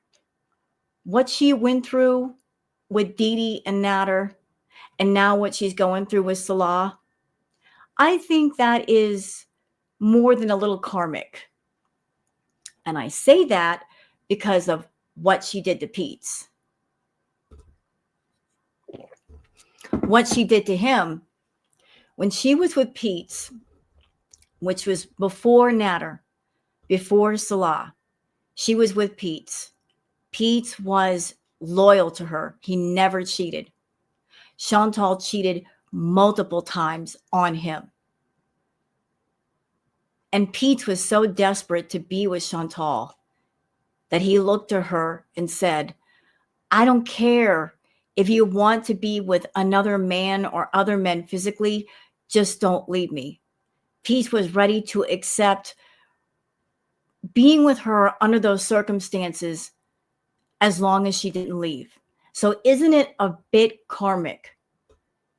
what she went through with Dee Dee and Natter, and now what she's going through with Salah, I think that is more than a little karmic. And I say that because of what she did to Pete's. What she did to him when she was with Pete's, which was before Natter, before Salah, she was with Pete's. Pete's was loyal to her. He never cheated. Chantal cheated multiple times on him. And Pete was so desperate to be with Chantal that he looked to her and said, I don't care if you want to be with another man or other men physically, just don't leave me. Pete was ready to accept being with her under those circumstances as long as she didn't leave. So isn't it a bit karmic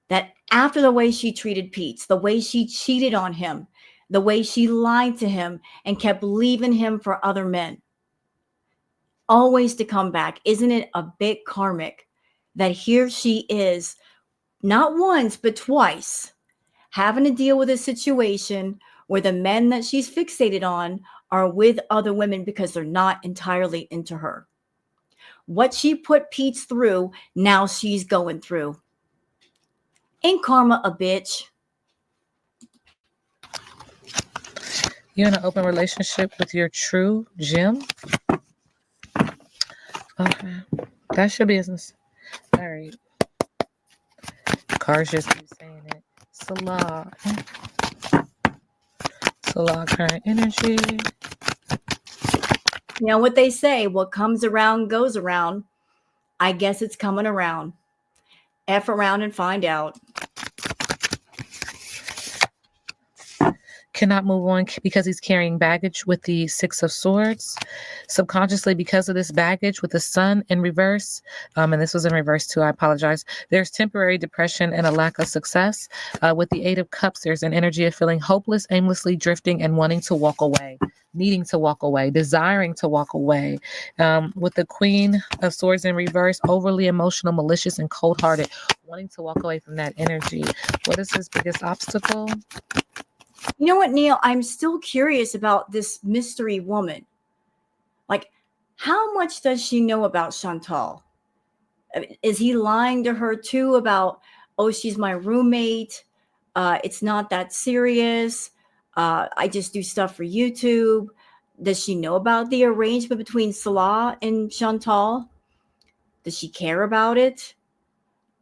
that after the way she treated Pete, the way she cheated on him, the way she lied to him and kept leaving him for other men, always to come back, isn't it a bit karmic that here she is, not once, but twice, having to deal with a situation where the men that she's fixated on are with other women because they're not entirely into her. What she put Pete's through, now she's going through. Ain't karma a bitch? You're in an open relationship with your true gem. Okay. That's your business. All right. Cards just keep saying it. Salah. Salah, current energy. You know what they say, what comes around goes around. I guess it's coming around. F around and find out. Cannot move on because he's carrying baggage with the Six of Swords. Subconsciously, because of this baggage with the Sun in reverse, and this was in reverse too, I apologize. There's temporary depression and a lack of success. With the Eight of Cups, there's an energy of feeling hopeless, aimlessly drifting and wanting to walk away, needing to walk away, desiring to walk away. With the Queen of Swords in reverse, overly emotional, malicious, and cold-hearted, wanting to walk away from that energy. What is his biggest obstacle? You know what, Neil? I'm still curious about this mystery woman. Like, how much does she know about Chantal? Is he lying to her too about, oh, she's my roommate? It's not that serious. I just do stuff for YouTube. Does she know about the arrangement between Salah and Chantal? Does she care about it?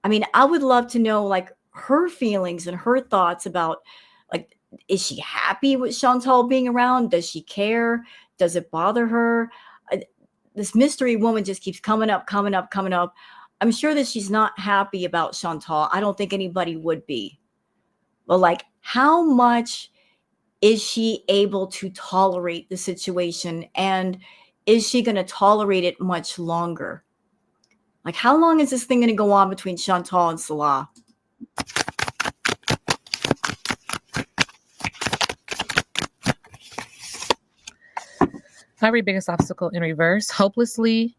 I mean, I would love to know like her feelings and her thoughts about, like, is she happy with Chantal being around? Does she care? Does it bother her? This mystery woman just keeps coming up, coming up, coming up. I'm sure that she's not happy about Chantal. I don't think anybody would be. But like, how much is she able to tolerate the situation? And is she going to tolerate it much longer? Like, how long is this thing going to go on between Chantal and Salah? Every biggest obstacle in reverse. Hopelessness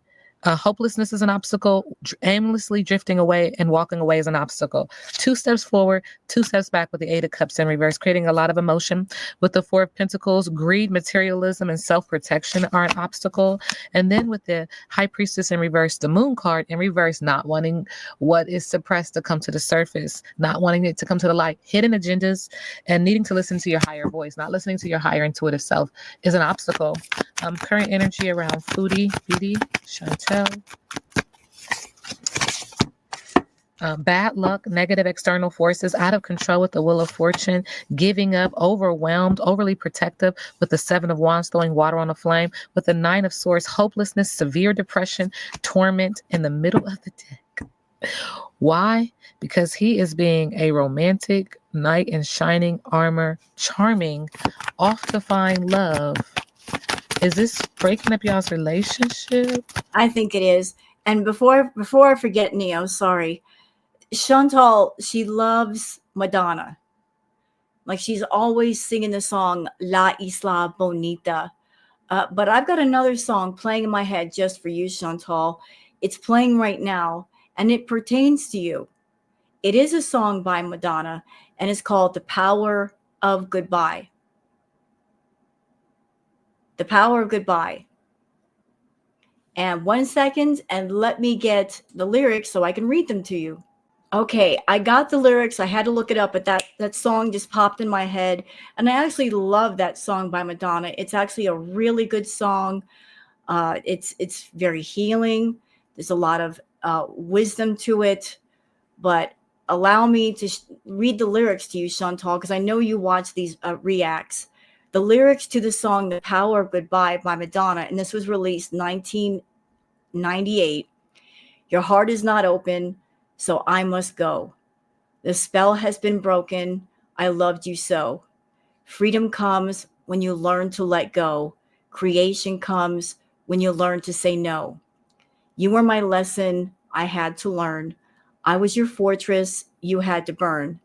is an obstacle. Aimlessly drifting away and walking away is an obstacle. 2 steps forward, 2 steps back with the Eight of Cups in reverse, creating a lot of emotion. With the Four of Pentacles, greed, materialism, and self-protection are an obstacle. And then with the High Priestess in reverse, the Moon card in reverse, not wanting what is suppressed to come to the surface, not wanting it to come to the light, hidden agendas, and needing to listen to your higher voice, not listening to your higher intuitive self is an obstacle. Current energy around Foodie, Beauty, Chantel. Bad luck, negative external forces, out of control with the Wheel of Fortune, giving up, overwhelmed, overly protective with the Seven of Wands, throwing water on a flame, with the Nine of Swords, hopelessness, severe depression, torment in the middle of the deck. Why? Because he is being a romantic knight in shining armor, charming, off to find love. Is this breaking up y'all's relationship? I think it is. And before I forget, Neo, sorry. Chantal, she loves Madonna. Like, she's always singing the song La Isla Bonita. But I've got another song playing in my head just for you, Chantal. It's playing right now, and it pertains to you. It is a song by Madonna, and it's called The Power of Goodbye. The Power of Goodbye. And 1 second, and let me get the lyrics so I can read them to you. Okay, I got the lyrics. I had to look it up, but that song just popped in my head. And I actually love that song by Madonna. It's actually a really good song. It's very healing. There's a lot of wisdom to it. But allow me to read the lyrics to you, Chantal, because I know you watch these reacts. The lyrics to the song The Power of Goodbye by Madonna, and this was released 1998. Your heart is not open, so I must go. The spell has been broken. I loved you so. Freedom comes when you learn to let go. Creation comes when you learn to say no. You were my lesson I had to learn. I was your fortress you had to burn.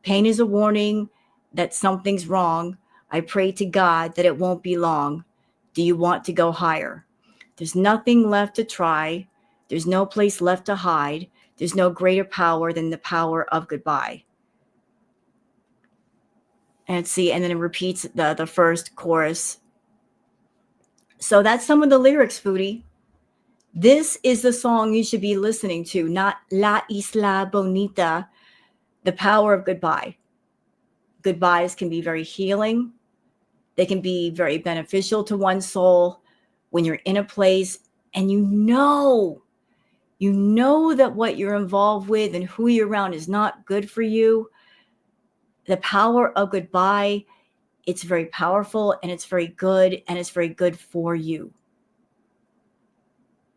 Pain is a warning that something's wrong. I pray to God that it won't be long. Do you want to go higher? There's nothing left to try. There's no place left to hide. There's no greater power than the power of goodbye. And see, and then it repeats the first chorus. So that's some of the lyrics, Foodie. This is the song you should be listening to, not La Isla Bonita, the power of goodbye. Goodbyes can be very healing. They can be very beneficial to one's soul when you're in a place and you know that what you're involved with and who you're around is not good for you. The power of goodbye, it's very powerful and it's very good and it's very good for you.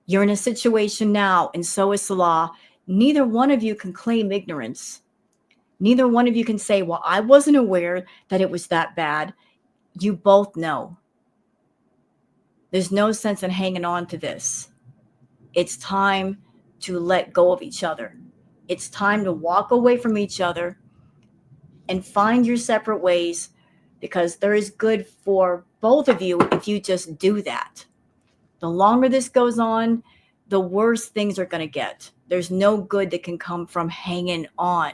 You're in a situation now, and so is Salah. Neither one of you can claim ignorance. Neither one of you can say, well, I wasn't aware that it was that bad. You both know. There's no sense in hanging on to this. It's time to let go of each other. It's time to walk away from each other and find your separate ways, because there is good for both of you if you just do that. The longer this goes on, the worse things are going to get. There's no good that can come from hanging on.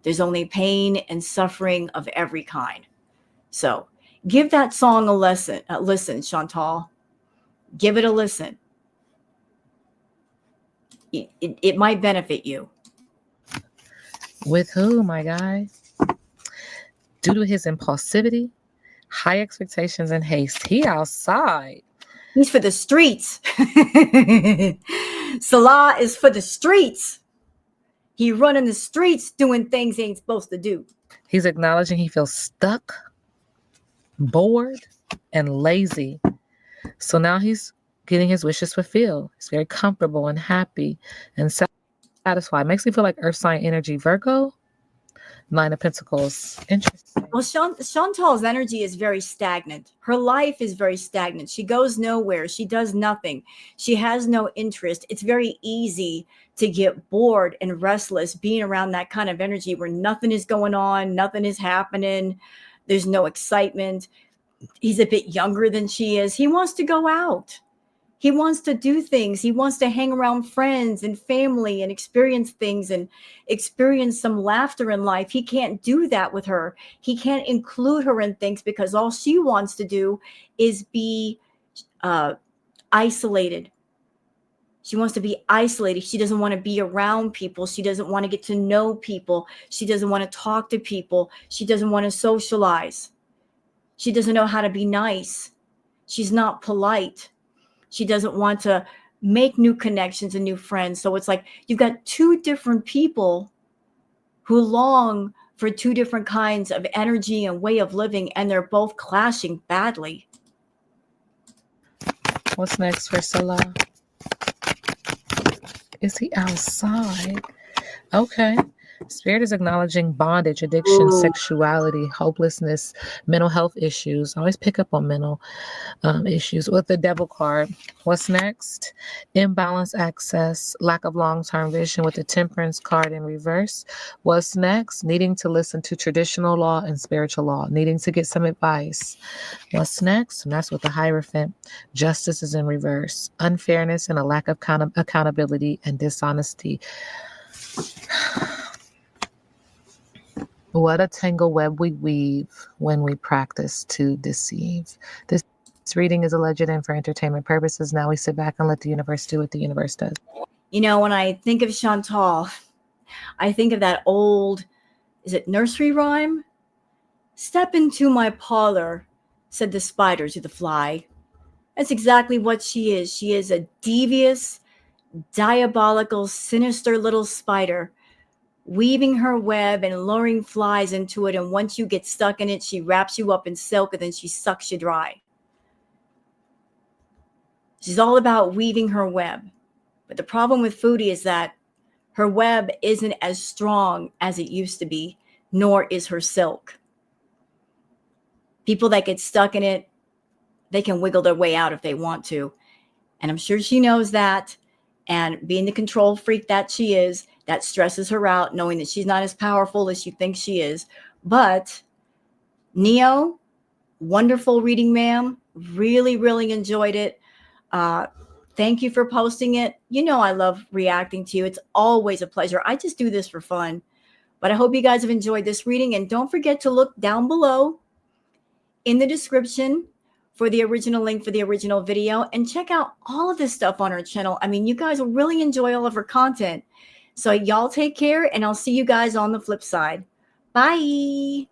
There's only pain and suffering of every kind. So give that song a listen, Chantal. Give it a listen. It might benefit you. With who, my guy? Due to his impulsivity, high expectations, and haste, he outside. He's for the streets. Salah is for the streets. He running the streets doing things he ain't supposed to do. He's acknowledging he feels stuck, bored, and lazy. So now he's getting his wishes fulfilled. He's very comfortable and happy and satisfied. Makes me feel like Earth sign energy. Virgo, Nine of Pentacles. Interesting. Well, Chantal's energy is very stagnant. Her life is very stagnant. She goes nowhere. She does nothing. She has no interest. It's very easy to get bored and restless being around that kind of energy where nothing is going on, nothing is happening. There's no excitement. He's a bit younger than she is. He wants to go out. He wants to do things. He wants to hang around friends and family and experience things and experience some laughter in life. He can't do that with her. He can't include her in things because all she wants to do is be isolated. She wants to be isolated. She doesn't want to be around people. She doesn't want to get to know people. She doesn't want to talk to people. She doesn't want to socialize. She doesn't know how to be nice. She's not polite. She doesn't want to make new connections and new friends. So it's like you've got two different people who long for two different kinds of energy and way of living, and they're both clashing badly. What's next for Salah? Is he outside? Okay. Spirit is acknowledging bondage, addiction, sexuality, hopelessness, mental health issues. I always pick up on mental issues with the Devil card. What's next? Imbalance access, lack of long-term vision with the Temperance card in reverse. What's next? Needing to listen to traditional law and spiritual law, needing to get some advice. What's next? And that's with the Hierophant. Justice is in reverse. Unfairness and a lack of accountability and dishonesty. What a tangle web we weave when we practice to deceive. This reading is alleged and for entertainment purposes. Now we sit back and let the universe do what the universe does. You know, when I think of Chantal, I think of that old, is it nursery rhyme? Step into my parlor, said the spider to the fly. That's exactly what she is. She is a devious, diabolical, sinister little spider, weaving her web and luring flies into it. And once you get stuck in it, she wraps you up in silk and then she sucks you dry. She's all about weaving her web. But the problem with Foodie is that her web isn't as strong as it used to be, nor is her silk. People that get stuck in it they can wiggle their way out if they want to. And I'm sure she knows that. And being the control freak that she is, that stresses her out, knowing that she's not as powerful as she thinks she is. But Neo, wonderful reading, ma'am. Really, really enjoyed it. Thank you for posting it. You know I love reacting to you. It's always a pleasure. I just do this for fun. But I hope you guys have enjoyed this reading. And don't forget to look down below in the description for the original link for the original video, and check out all of this stuff on her channel. I mean, you guys will really enjoy all of her content. So y'all take care, and I'll see you guys on the flip side. Bye.